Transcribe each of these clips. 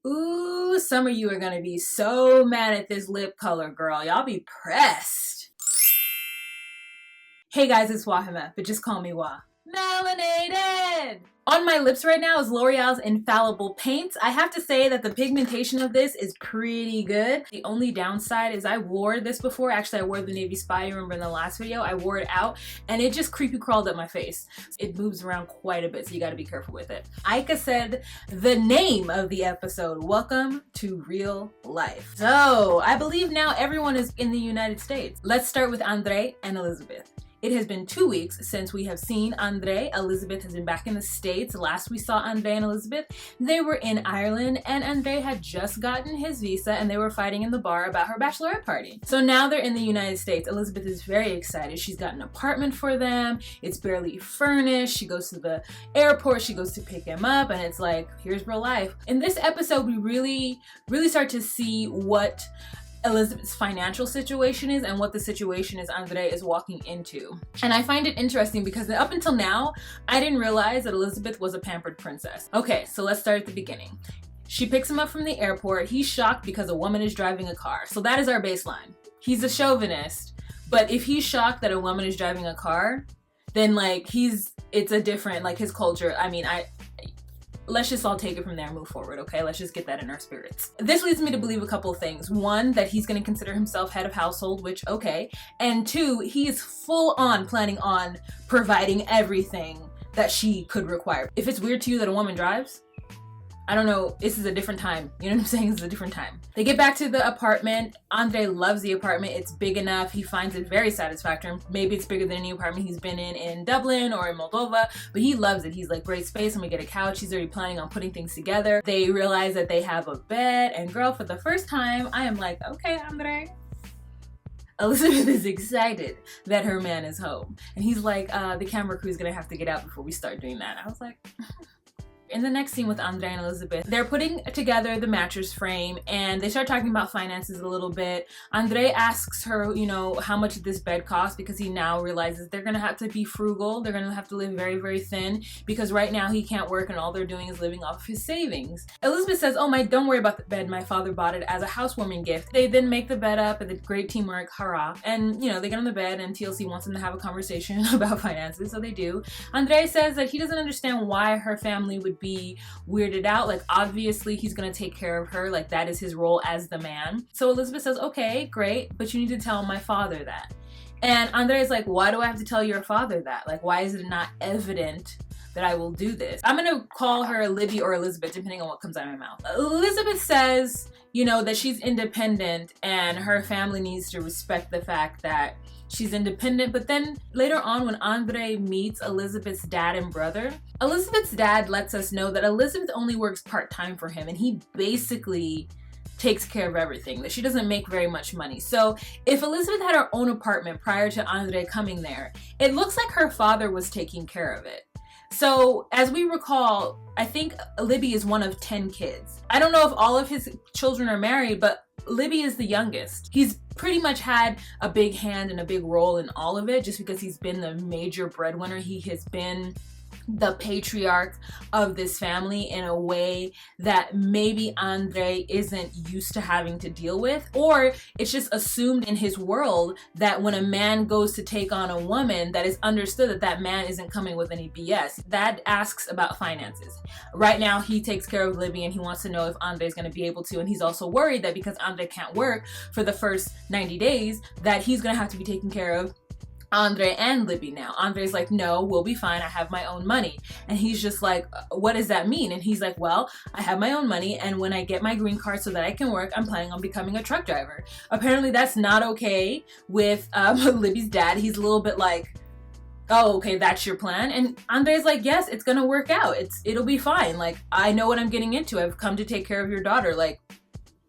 Ooh, some of you are gonna be so mad at this lip color, girl. Y'all be pressed. Hey guys, it's Wahima, but just call me Wah. Melanated! On my lips right now is L'Oreal's Infallible paint. I have to say that the pigmentation of this is pretty good. The only downside is I wore this before. Actually, I wore the Navy Spy, you remember in the last video? I wore it out and it just creepy crawled up my face. It moves around quite a bit, so you gotta be careful with it. Aika said the name of the episode, Welcome to Real Life. So, I believe now everyone is in the United States. Let's start with Andrei and Elizabeth. It has been 2 weeks since we have seen Andrei. Elizabeth has been back in the States. Last we saw Andrei and Elizabeth, they were in Ireland, and Andrei had just gotten his visa and they were fighting in the bar about her bachelorette party. So now they're in the United States. Elizabeth is very excited. She's got an apartment for them. It's barely furnished. She goes to the airport. She goes to pick him up, and it's like, here's real life. In this episode, we really start to see what Elizabeth's financial situation is and what the situation is Andrei is walking into. And I find it interesting because up until now, I didn't realize that Elizabeth was a pampered princess. Okay, so let's start at the beginning. She picks him up from the airport. He's shocked because a woman is driving a car. So that is our baseline. He's a chauvinist, but if he's shocked that a woman is driving a car, then like it's a different, like his culture. I mean, let's just all take it from there and move forward, okay? Let's just get that in our spirits. This leads me to believe a couple of things. One, that he's gonna consider himself head of household, which, okay. And two, he is full on planning on providing everything that she could require. If it's weird to you that a woman drives, I don't know, this is a different time. You know what I'm saying? It's a different time. They get back to the apartment. Andrei loves the apartment. It's big enough. He finds it very satisfactory. Maybe it's bigger than any apartment he's been in Dublin or in Moldova, but he loves it. He's like, great space. I'm gonna get a couch. He's already planning on putting things together. They realize that they have a bed, and girl, for the first time, I am like, okay, Andrei. Elizabeth is excited that her man is home. And he's like, the camera crew's gonna have to get out before we start doing that. I was like, in the next scene with Andrei and Elizabeth, they're putting together the mattress frame and they start talking about finances a little bit. Andrei asks her, you know, how much this bed costs because he now realizes they're gonna have to be frugal. They're gonna have to live very, very thin because right now he can't work and all they're doing is living off of his savings. Elizabeth says, oh don't worry about the bed. My father bought it as a housewarming gift. They then make the bed up and the great teamwork, hurrah. And you know, they get on the bed and TLC wants them to have a conversation about finances, so they do. Andrei says that he doesn't understand why her family would be weirded out. Like, obviously he's gonna take care of her, like that is his role as the man. So Elizabeth says, okay, great, but you need to tell my father that. And Andrei's like, why do I have to tell your father that? Like, why is it not evident that I will do this? I'm gonna call her Libby or Elizabeth depending on what comes out of my mouth. Elizabeth says, you know, that she's independent and her family needs to respect the fact that she's independent. But then later on, when Andrei meets Elizabeth's dad and brother, Elizabeth's dad lets us know that Elizabeth only works part-time for him and he basically takes care of everything, that she doesn't make very much money. So if Elizabeth had her own apartment prior to Andrei coming there, it looks like her father was taking care of it. So as we recall, I think Libby is one of 10 kids. I don't know if all of his children are married, but Libby is the youngest. He's pretty much had a big hand and a big role in all of it just because he's been the major breadwinner. He has been the patriarch of this family in a way that maybe Andrei isn't used to having to deal with, or it's just assumed in his world that when a man goes to take on a woman, that is understood that that man isn't coming with any BS. That asks about finances. Right now he takes care of Libby and he wants to know if Andrei's going to be able to, and he's also worried that because Andrei can't work for the first 90 days that he's going to have to be taken care of Andrei and Libby now. Andrei's like, no, we'll be fine. I have my own money. And he's just like, what does that mean? And he's like, well, I have my own money. And when I get my green card so that I can work, I'm planning on becoming a truck driver. Apparently that's not okay with Libby's dad. He's a little bit like, oh, okay, that's your plan? And Andrei's like, yes, it's gonna work out. It'll be fine. Like, I know what I'm getting into. I've come to take care of your daughter. Like,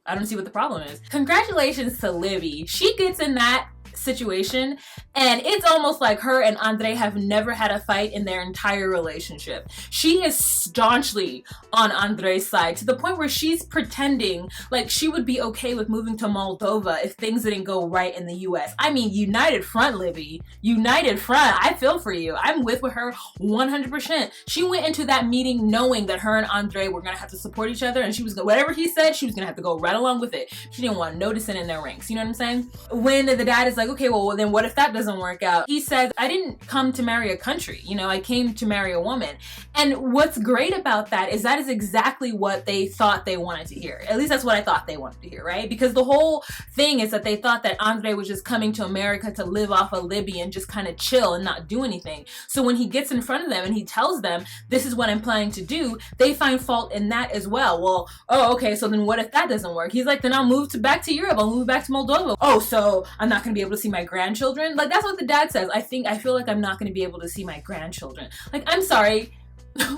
I don't see what the problem is. Congratulations to Libby. She gets in that situation, and it's almost like her and Andrei have never had a fight in their entire relationship. She is staunchly on Andrei's side, to the point where she's pretending like she would be okay with moving to Moldova if things didn't go right in the US. I mean, united front, Libby. United front. I feel for you. I'm with her 100%. She went into that meeting knowing that her and Andrei were gonna have to support each other, and she was gonna, whatever he said, she was gonna have to go right along with it. She didn't want no dissent in their ranks. You know what I'm saying? When the dad is like, okay, well then what if that doesn't work out? He says, I didn't come to marry a country. You know, I came to marry a woman. And what's great about that is exactly what they thought they wanted to hear. At least that's what I thought they wanted to hear, right? Because the whole thing is that they thought that Andrei was just coming to America to live off of Libby and just kind of chill and not do anything. So when he gets in front of them and he tells them, this is what I'm planning to do, they find fault in that as well. Well, oh, okay, so then what if that doesn't work? He's like, then I'll move back to Europe. I'll move back to Moldova. Oh, so I'm not going to be able to see my grandchildren? Like, that's what the dad says. I feel like I'm not going to be able to see my grandchildren. Like, I'm sorry.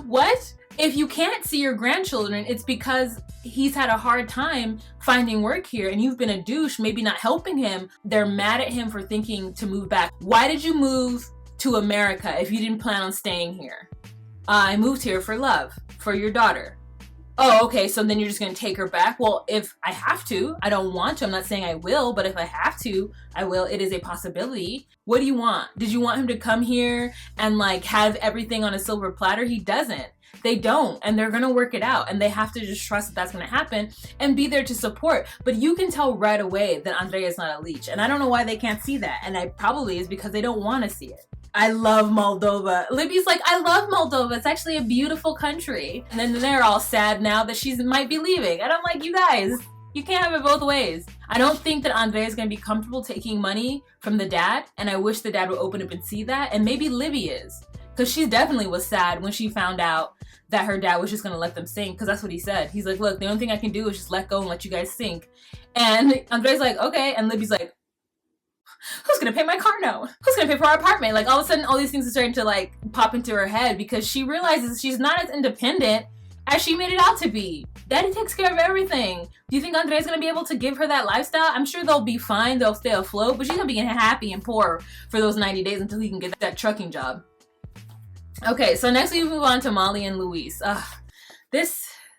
What? If you can't see your grandchildren, it's because he's had a hard time finding work here and you've been a douche, maybe not helping him. They're mad at him for thinking to move back. Why did you move to America if you didn't plan on staying here? I moved here for love, for your daughter. Oh, okay, so then you're just gonna take her back? Well, if I have to, I don't want to, I'm not saying I will, but if I have to, I will. It is a possibility. What do you want? Did you want him to come here and like have everything on a silver platter? He doesn't. They don't, and they're gonna work it out, and they have to just trust that that's gonna happen and be there to support. But you can tell right away that Andrei is not a leech, and I don't know why they can't see that, and it probably is because they don't want to see it. I love Moldova. Libby's like, I love Moldova. It's actually a beautiful country. And then they're all sad now that she might be leaving. And I'm like, you guys, you can't have it both ways. I don't think that Andrei is going to be comfortable taking money from the dad. And I wish the dad would open up and see that. And maybe Libby is. Because she definitely was sad when she found out that her dad was just going to let them sink. Because that's what he said. He's like, look, the only thing I can do is just let go and let you guys sink. And Andrei's like, okay. And Libby's like, who's gonna pay my car note? Who's gonna pay for our apartment? Like, all of a sudden, all these things are starting to like pop into her head because she realizes she's not as independent as she made it out to be. Daddy takes care of everything. Do you think Andrei's gonna be able to give her that lifestyle? I'm sure they'll be fine, they'll stay afloat, but she's gonna be getting happy and poor for those 90 days until he can get that trucking job. Okay, so next we move on to Molly and Luis.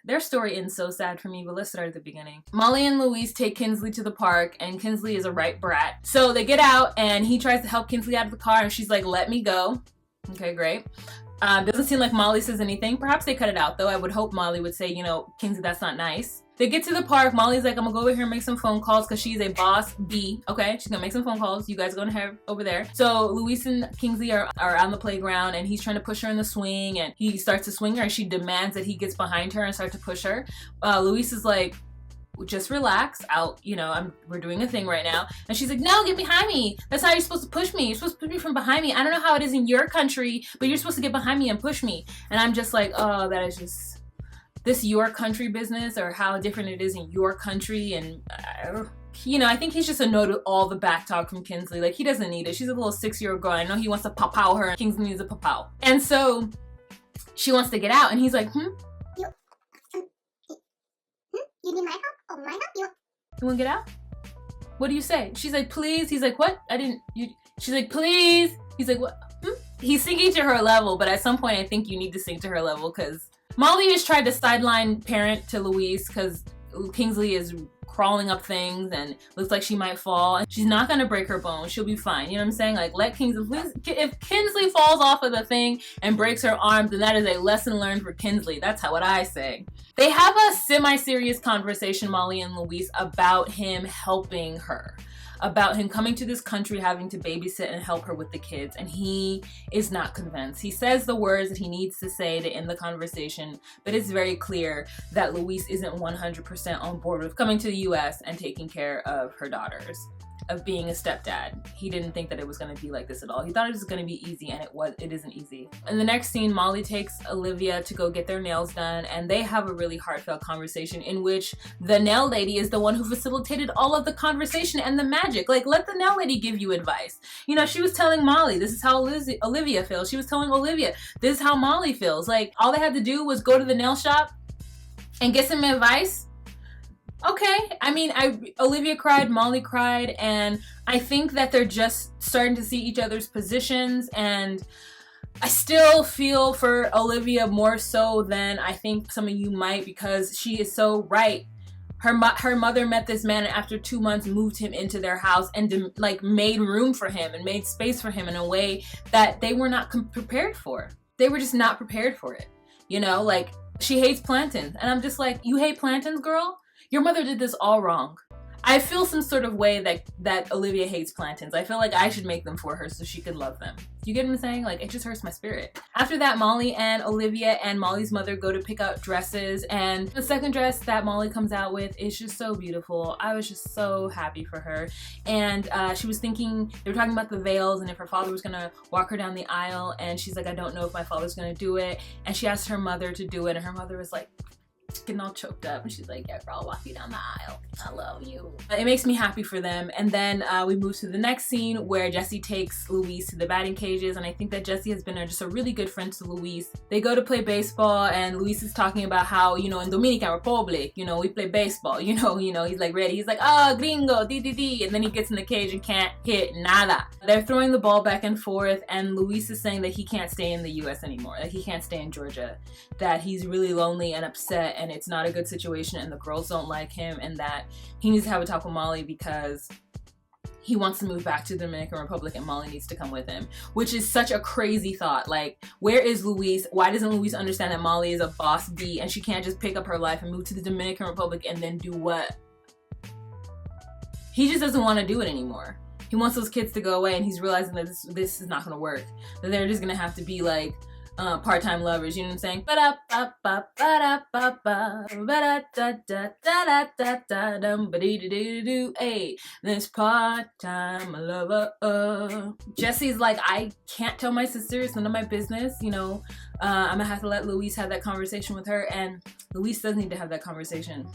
Their story ends so sad for me, but let's start at the beginning. Molly and Luis take Kinsley to the park, and Kinsley is a right brat. So they get out, and he tries to help Kinsley out of the car, and she's like, let me go. Okay, great. Doesn't seem like Molly says anything. Perhaps they cut it out, though. I would hope Molly would say, you know, Kinsley, that's not nice. They get to the park. Molly's like, I'm gonna go over here and make some phone calls because she's a boss bee. Okay, she's gonna make some phone calls. You guys are gonna have over there. So Luis and Kingsley are on the playground, and he's trying to push her in the swing, and he starts to swing her, and she demands that he gets behind her and start to push her. Luis is like, just relax. We're doing a thing right now. And she's like, no, get behind me. That's how you're supposed to push me. You're supposed to push me from behind me. I don't know how it is in your country, but you're supposed to get behind me and push me. And I'm just like, oh, that is just this your country business, or how different it is in your country. And I think he's just a no to all the back talk from Kinsley. Like, he doesn't need it. She's a little 6-year-old girl. I know he wants to pow her, and Kinsley needs a pow. And so she wants to get out, and he's like, You need my help? Oh, my help? You want to get out? What do you say? She's like, please. He's like, what? She's like, please. He's like, what? He's singing to her level, but at some point I think you need to sing to her level, because Molly has tried to sideline parent to Luis because Kingsley is crawling up things and looks like she might fall. She's not gonna break her bones. She'll be fine. You know what I'm saying? Like, let Kingsley, please. If Kinsley falls off of the thing and breaks her arm, then that is a lesson learned for Kinsley. That's what I say. They have a semi-serious conversation, Molly and Luis, about him helping her. About him coming to this country, having to babysit and help her with the kids, and he is not convinced. He says the words that he needs to say to end the conversation, but it's very clear that Luis isn't 100% on board with coming to the US and taking care of her daughters, of being a stepdad. He didn't think that it was going to be like this at all. He thought it was going to be easy, and it isn't easy. In the next scene, Molly takes Olivia to go get their nails done, and they have a really heartfelt conversation in which the nail lady is the one who facilitated all of the conversation and the magic. Like, let the nail lady give you advice. You know, she was telling Molly, this is how Olivia feels. She was telling Olivia, this is how Molly feels. Like, all they had to do was go to the nail shop and get some advice. Okay, I mean, Olivia cried, Molly cried, and I think that they're just starting to see each other's positions, and I still feel for Olivia more so than I think some of you might, because she is so right. Her mother met this man, and after 2 months moved him into their house and like made room for him and made space for him in a way that they were not prepared for. They were just not prepared for it. You know, like, she hates plantains, and I'm just like, you hate plantains, girl? Your mother did this all wrong. I feel some sort of way that Olivia hates plantains. I feel like I should make them for her so she could love them. You get what I'm saying? Like, it just hurts my spirit. After that, Molly and Olivia and Molly's mother go to pick out dresses, and the second dress that Molly comes out with is just so beautiful. I was just so happy for her. And she was thinking, they were talking about the veils and if her father was gonna walk her down the aisle, and she's like, I don't know if my father's gonna do it. And she asked her mother to do it, and her mother was like, getting all choked up, and she's like, yeah, girl, I'll walk you down the aisle. I love you. It makes me happy for them. And then we move to the next scene where Jesse takes Luis to the batting cages, and I think that Jesse has been just a really good friend to Luis. They go to play baseball, and Luis is talking about how, you know, in Dominican Republic, you know, we play baseball, you know, he's like ready. He's like, oh, gringo, di. And then he gets in the cage and can't hit nada. They're throwing the ball back and forth, and Luis is saying that he can't stay in the US anymore, that he can't stay in Georgia, that he's really lonely and upset, and it's not a good situation, and the girls don't like him, and that he needs to have a talk with Molly because he wants to move back to the Dominican Republic and Molly needs to come with him, which is such a crazy thought. Like, where is Luis? Why doesn't Luis understand that Molly is a boss bee and she can't just pick up her life and move to the Dominican Republic and then do what? He just doesn't want to do it anymore. He wants those kids to go away, and he's realizing that this is not going to work, that they're just going to have to be like part-time lovers, you know what I'm saying? Hey, this part-time lover. Jesse's like, I can't tell my sister, it's none of my business, you know. I'm gonna have to let Luis have that conversation with her, and Luis does need to have that conversation,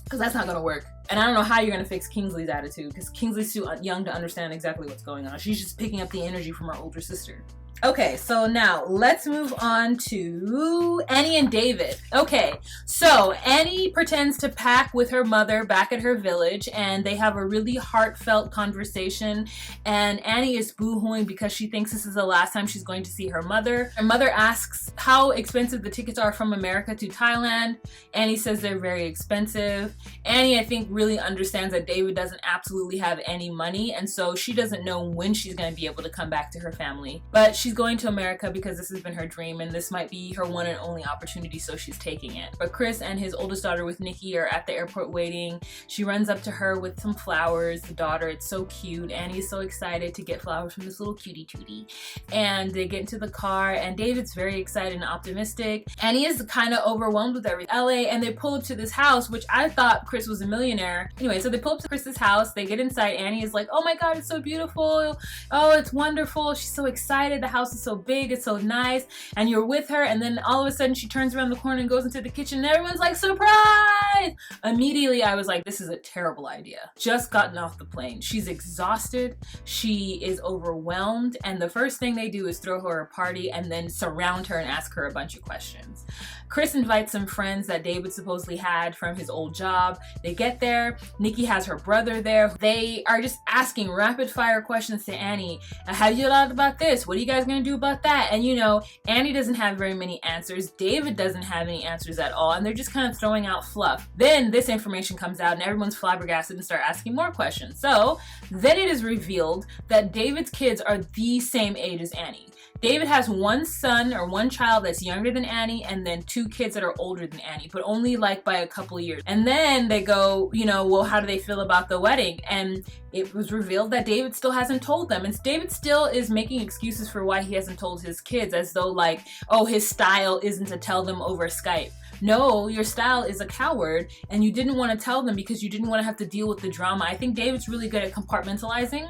because that's not gonna work. And I don't know how you're gonna fix Kingsley's attitude, because Kingsley's too young to understand exactly what's going on. She's just picking up the energy from her older sister. Okay, so now let's move on to Annie and David. Okay, so Annie pretends to pack with her mother back at her village, and they have a really heartfelt conversation, and Annie is boo-hooing because she thinks this is the last time she's going to see her mother. Her mother asks how expensive the tickets are from America to Thailand. Annie says they're very expensive. Annie, I think, really understands that David doesn't absolutely have any money, and so she doesn't know when she's going to be able to come back to her family. But she's going to America because this has been her dream, and this might be her one and only opportunity, so she's taking it. But Chris and his oldest daughter with Nikki are at the airport waiting. She runs up to her with some flowers. The daughter, it's so cute. Annie's so excited to get flowers from this little cutie tootie. And they get into the car, and David's very excited and optimistic. Annie is kind of overwhelmed with everything. LA, and they pull up to this house, which I thought Chris was a millionaire. Anyway, so they pull up to Chris's house. They get inside. Annie is like, oh my god, it's so beautiful. Oh, it's wonderful. She's so excited. The house is so big, it's so nice, and you're with her, and then all of a sudden she turns around the corner and goes into the kitchen, and everyone's like, surprise! Immediately I was like, this is a terrible idea. Just gotten off the plane. She's exhausted, she is overwhelmed, and the first thing they do is throw her a party and then surround her and ask her a bunch of questions. Chris invites some friends that David supposedly had from his old job. They get there, Nikki has her brother there. They are just asking rapid fire questions to Annie. Have you thought about this? What are you guys gonna do about that? And you know, Annie doesn't have very many answers. David doesn't have any answers at all, and they're just kind of throwing out fluff. Then this information comes out, and everyone's flabbergasted and start asking more questions. So then it is revealed that David's kids are the same age as Annie. David has one son or one child that's younger than Annie, and then two kids that are older than Annie, but only like by a couple years. And then they go, you know, well, how do they feel about the wedding? And it was revealed that David still hasn't told them. And David still is making excuses for why he hasn't told his kids, as though like, oh, his style isn't to tell them over Skype. No, your style is a coward, and you didn't want to tell them because you didn't want to have to deal with the drama. I think David's really good at compartmentalizing,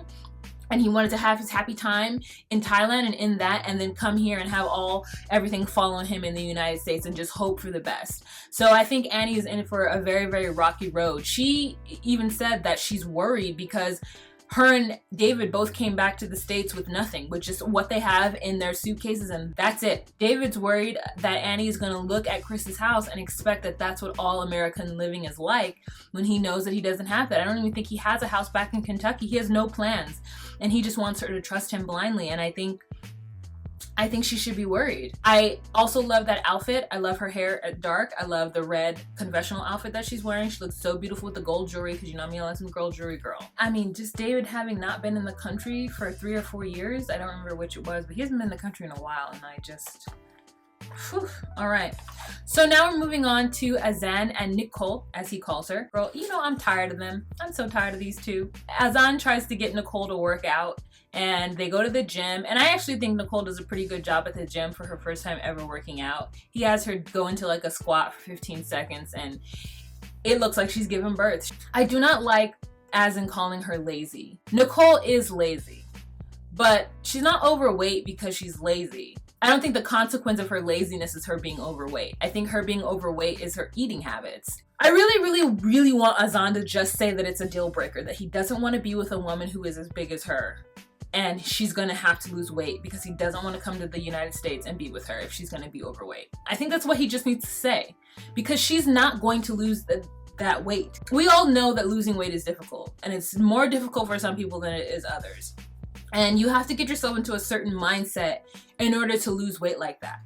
and he wanted to have his happy time in Thailand and in that, and then come here and have everything fall on him in the United States and just hope for the best. So I think Annie is in for a very, very rocky road. She even said that she's worried because her and David both came back to the States with nothing, with just what they have in their suitcases, and that's it. David's worried that Annie is going to look at Chris's house and expect that that's what all American living is like, when he knows that he doesn't have that. I don't even think he has a house back in Kentucky. He has no plans, and he just wants her to trust him blindly, and I think she should be worried. I also love that outfit. I love her hair at dark. I love the red confessional outfit that she's wearing. She looks so beautiful with the gold jewelry, because you know me, I like some gold jewelry, girl. I mean, just David having not been in the country for 3 or 4 years. I don't remember which it was, but he hasn't been in the country in a while, and I just... Whew. All right, so now we're moving on to Azan and Nicole, as he calls her. Girl, you know I'm tired of them. I'm so tired of these two. Azan tries to get Nicole to work out, and they go to the gym, and I actually think Nicole does a pretty good job at the gym for her first time ever working out. He has her go into like a squat for 15 seconds, and it looks like she's giving birth. I do not like Azan calling her lazy. Nicole is lazy, but she's not overweight because she's lazy. I don't think the consequence of her laziness is her being overweight. I think her being overweight is her eating habits. I really want Azan to just say that it's a deal breaker, that he doesn't want to be with a woman who is as big as her, and she's gonna have to lose weight because he doesn't want to come to the United States and be with her if she's gonna be overweight. I think that's what he just needs to say, because she's not going to lose that weight. We all know that losing weight is difficult, and it's more difficult for some people than it is others. And you have to get yourself into a certain mindset in order to lose weight like that.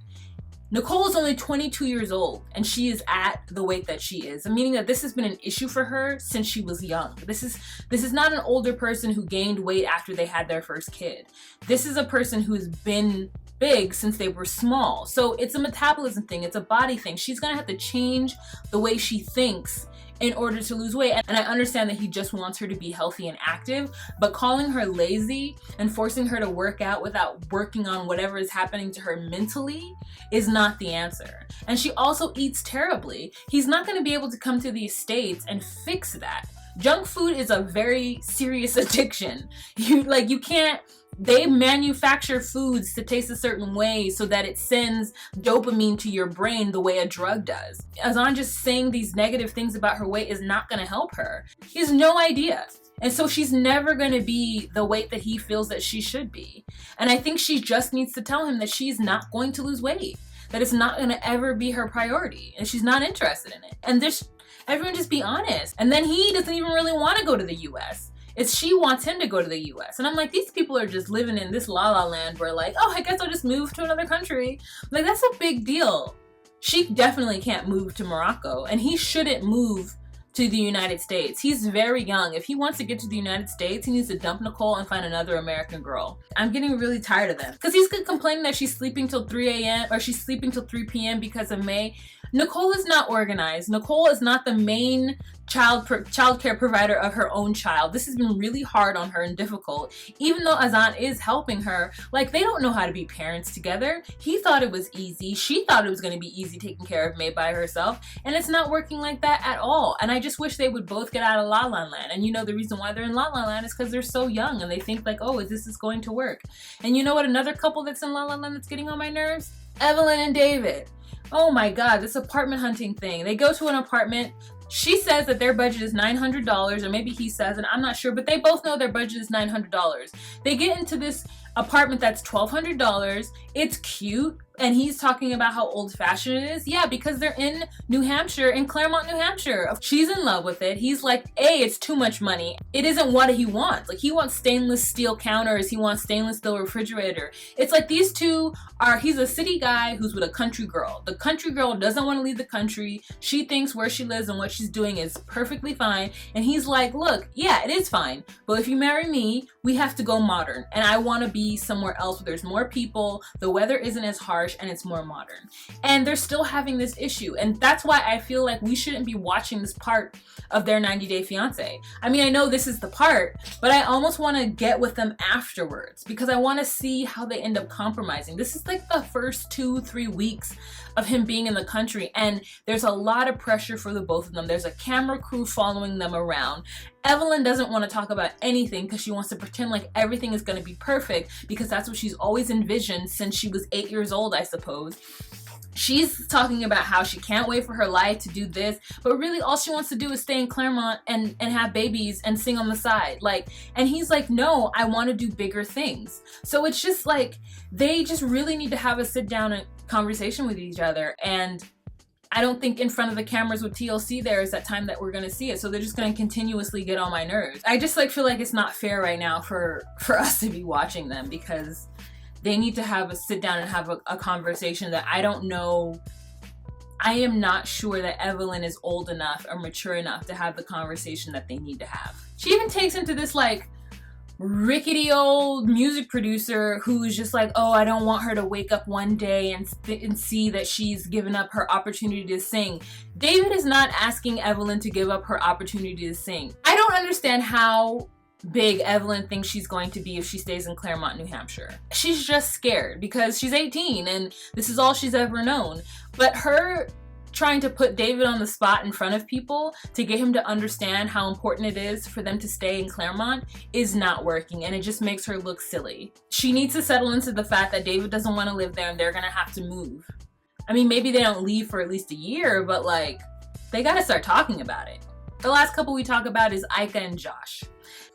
Nicole is only 22 years old, and she is at the weight that she is, meaning that this has been an issue for her since she was young. This is not an older person who gained weight after they had their first kid. This is a person who's been big since they were small. So it's a metabolism thing, it's a body thing. She's gonna have to change the way she thinks in order to lose weight. And I understand that he just wants her to be healthy and active, but calling her lazy and forcing her to work out without working on whatever is happening to her mentally is not the answer. And she also eats terribly. He's not going to be able to come to these States and fix that. Junk food is a very serious addiction. You can't. They manufacture foods to taste a certain way so that it sends dopamine to your brain the way a drug does. Azan just saying these negative things about her weight is not going to help her. He has no idea. And so she's never going to be the weight that he feels that she should be. And I think she just needs to tell him that she's not going to lose weight, that it's not going to ever be her priority, and she's not interested in it. And everyone just be honest. And then he doesn't even really want to go to the US. She wants him to go to the US. And I'm like, these people are just living in this la la land where like, oh, I guess I'll just move to another country. Like, that's a big deal. She definitely can't move to Morocco, and he shouldn't move to the United States. He's very young. If he wants to get to the United States, he needs to dump Nicole and find another American girl. I'm getting really tired of them. Because he's complaining that she's sleeping till 3 a.m. or she's sleeping till 3 p.m. because of May. Nicole is not organized. Nicole is not the main child care provider of her own child. This has been really hard on her and difficult. Even though Azan is helping her, like, they don't know how to be parents together. He thought it was easy. She thought it was going to be easy taking care of May by herself, and it's not working like that at all. And I just wish they would both get out of La La Land. And you know the reason why they're in La La Land is because they're so young and they think like, oh, this is going to work. And you know what? Another couple that's in La La Land that's getting on my nerves? Evelyn and David. Oh my God, this apartment hunting thing. They go to an apartment. She says that their budget is $900, or maybe he says, and I'm not sure, but they both know their budget is $900. They get into this apartment that's $1,200. It's cute. And he's talking about how old-fashioned it is. Yeah, because they're in New Hampshire, in Claremont, New Hampshire. She's in love with it. He's like, A, it's too much money. It isn't what he wants. Like, he wants stainless steel counters. He wants stainless steel refrigerator. It's like these two he's a city guy who's with a country girl. The country girl doesn't want to leave the country. She thinks where she lives and what she's doing is perfectly fine. And he's like, look, yeah, it is fine. But if you marry me, we have to go modern. And I want to be somewhere else where there's more people, the weather isn't as harsh, and it's more modern. And they're still having this issue. And that's why I feel like we shouldn't be watching this part of their 90-day fiancé. I mean, I know this is the part, but I almost want to get with them afterwards because I want to see how they end up compromising. This is like the first 2-3 weeks of him being in the country, and there's a lot of pressure for the both of them. There's a camera crew following them around. Evelyn doesn't want to talk about anything because she wants to pretend like everything is going to be perfect because that's what she's always envisioned since she was 8 years old, I suppose. She's talking about how she can't wait for her life to do this, but really all she wants to do is stay in Claremont and have babies and sing on the side. Like, and he's like, no, I want to do bigger things. So it's just like, they just really need to have a sit down and conversation with each other. And I don't think in front of the cameras with TLC there is that time that we're gonna see it. So they're just gonna continuously get on my nerves. I just like feel like it's not fair right now for us to be watching them, because they need to have a sit down and have a conversation that I don't know. I am not sure that Evelyn is old enough or mature enough to have the conversation that they need to have. She even takes him to this like rickety old music producer who's just like, oh, I don't want her to wake up one day and see that she's given up her opportunity to sing. David is not asking Evelyn to give up her opportunity to sing. I don't understand how big Evelyn thinks she's going to be if she stays in Claremont, New Hampshire. She's just scared because she's 18 and this is all she's ever known. But her trying to put David on the spot in front of people to get him to understand how important it is for them to stay in Claremont is not working, and it just makes her look silly. She needs to settle into the fact that David doesn't want to live there and they're gonna have to move. I mean, maybe they don't leave for at least a year, but like, they gotta start talking about it. The last couple we talk about is Aika and Josh.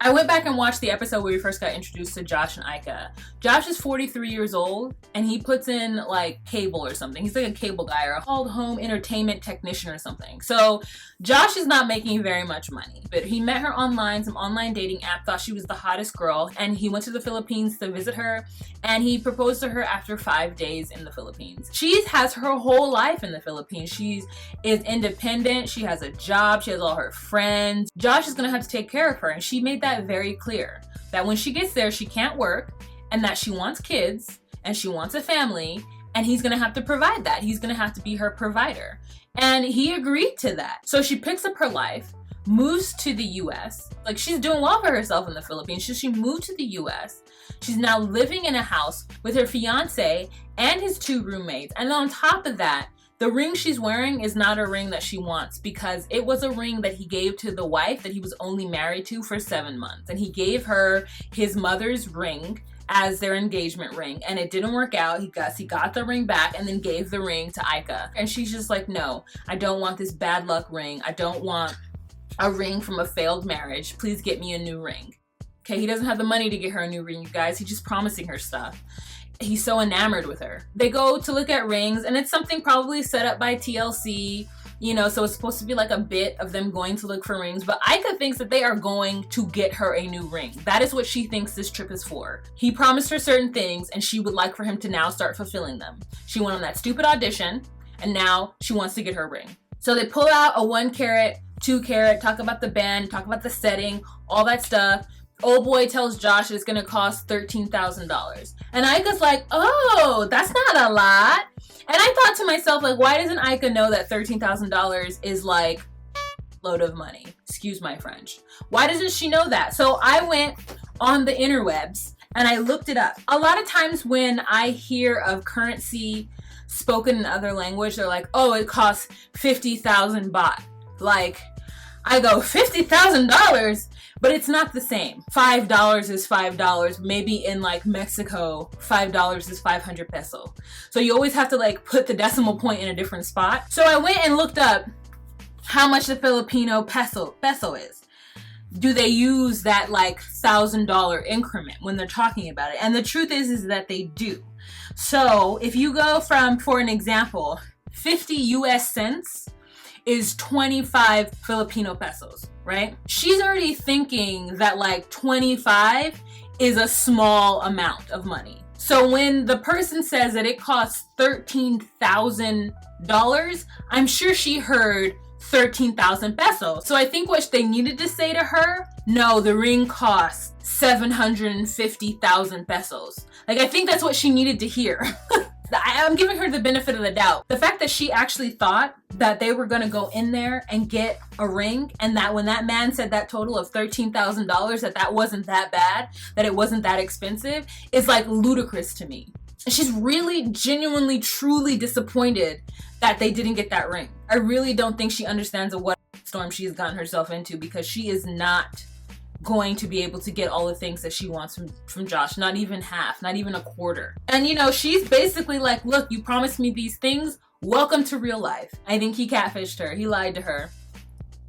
I went back and watched the episode where we first got introduced to Josh and Aika. Josh is 43 years old and he puts in like cable or something. He's like a cable guy or a called home entertainment technician or something. So Josh is not making very much money, but he met her online, some online dating app, thought she was the hottest girl, and he went to the Philippines to visit her, and he proposed to her after 5 days in the Philippines. She has her whole life in the Philippines. She is independent, she has a job, she has all her friends. Josh is gonna have to take care of her, and she made that very clear, that when she gets there she can't work, and that she wants kids and she wants a family, and he's gonna have to provide that. He's gonna have to be her provider. And he agreed to that. So she picks up her life, moves to the US. Like, she's doing well for herself in the Philippines. She moved to the US. She's now living in a house with her fiance and his 2 roommates. And on top of that, the ring she's wearing is not a ring that she wants, because it was a ring that he gave to the wife that he was only married to for 7 months. And he gave her his mother's ring as their engagement ring, and it didn't work out. He got the ring back and then gave the ring to Aika. And she's just like, no, I don't want this bad luck ring. I don't want a ring from a failed marriage. Please get me a new ring. Okay, he doesn't have the money to get her a new ring, you guys. He's just promising her stuff. He's so enamored with her. They go to look at rings, and it's something probably set up by TLC, you know, so it's supposed to be like a bit of them going to look for rings. But Aika thinks that they are going to get her a new ring. That is what she thinks this trip is for. He promised her certain things, and she would like for him to now start fulfilling them. She went on that stupid audition, and now she wants to get her ring. So they pull out a 1 carat, 2 carat, talk about the band, talk about the setting, all that stuff. Old boy tells Josh it's gonna cost $13,000. And Aika's like, oh, that's not a lot. And I thought to myself, like, why doesn't Aika know that $13,000 is like a load of money? Excuse my French. Why doesn't she know that? So I went on the interwebs and I looked it up. A lot of times when I hear of currency spoken in other language, they're like, oh, it costs 50,000 baht. Like, I go, $50,000? But it's not the same. $5 is $5. Maybe in like Mexico, $5 is 500 peso. So you always have to like put the decimal point in a different spot. So I went and looked up how much the Filipino peso is. Do they use that like $1,000 increment when they're talking about it? And the truth is that they do. So if you go from, for an example, 50 US cents is 25 Filipino pesos, right? She's already thinking that like 25 is a small amount of money. So when the person says that it costs $13,000, I'm sure she heard 13,000 pesos. So I think what they needed to say to her, no, the ring costs 750,000 pesos. Like, I think that's what she needed to hear. I'm giving her the benefit of the doubt. The fact that she actually thought that they were gonna go in there and get a ring, and that when that man said that total of $13,000, that wasn't that bad, that it wasn't that expensive, is like ludicrous to me. She's really genuinely, truly disappointed that they didn't get that ring. I really don't think she understands what storm she has gotten herself into, because she is not going to be able to get all the things that she wants from Josh. Not even half, not even a quarter. And you know, she's basically like, look, you promised me these things. Welcome to real life. I think he catfished her. He lied to her.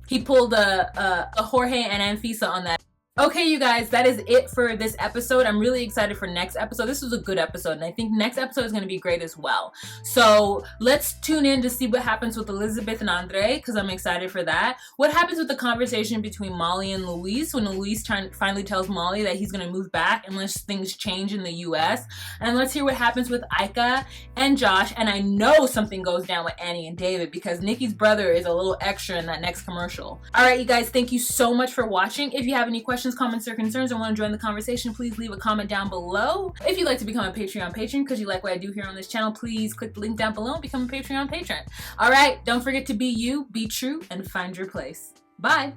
He pulled a Jorge and Anfisa on that. Okay, you guys, that is it for this episode. I'm really excited for next episode. This was a good episode, and I think next episode is going to be great as well. So let's tune in to see what happens with Elizabeth and Andrei, because I'm excited for that. What happens with the conversation between Molly and Luis when Luis finally tells Molly that he's going to move back unless things change in the US. And let's hear what happens with Aika and Josh. And I know something goes down with Annie and David because Nikki's brother is a little extra in that next commercial. All right, you guys, thank you so much for watching. If you have any questions, comments, or concerns, or want to join the conversation, please leave a comment down below. If you'd like to become a Patreon patron because you like what I do here on this channel, please click the link down below and become a Patreon patron. All right, don't forget to be you, be true, and find your place. Bye.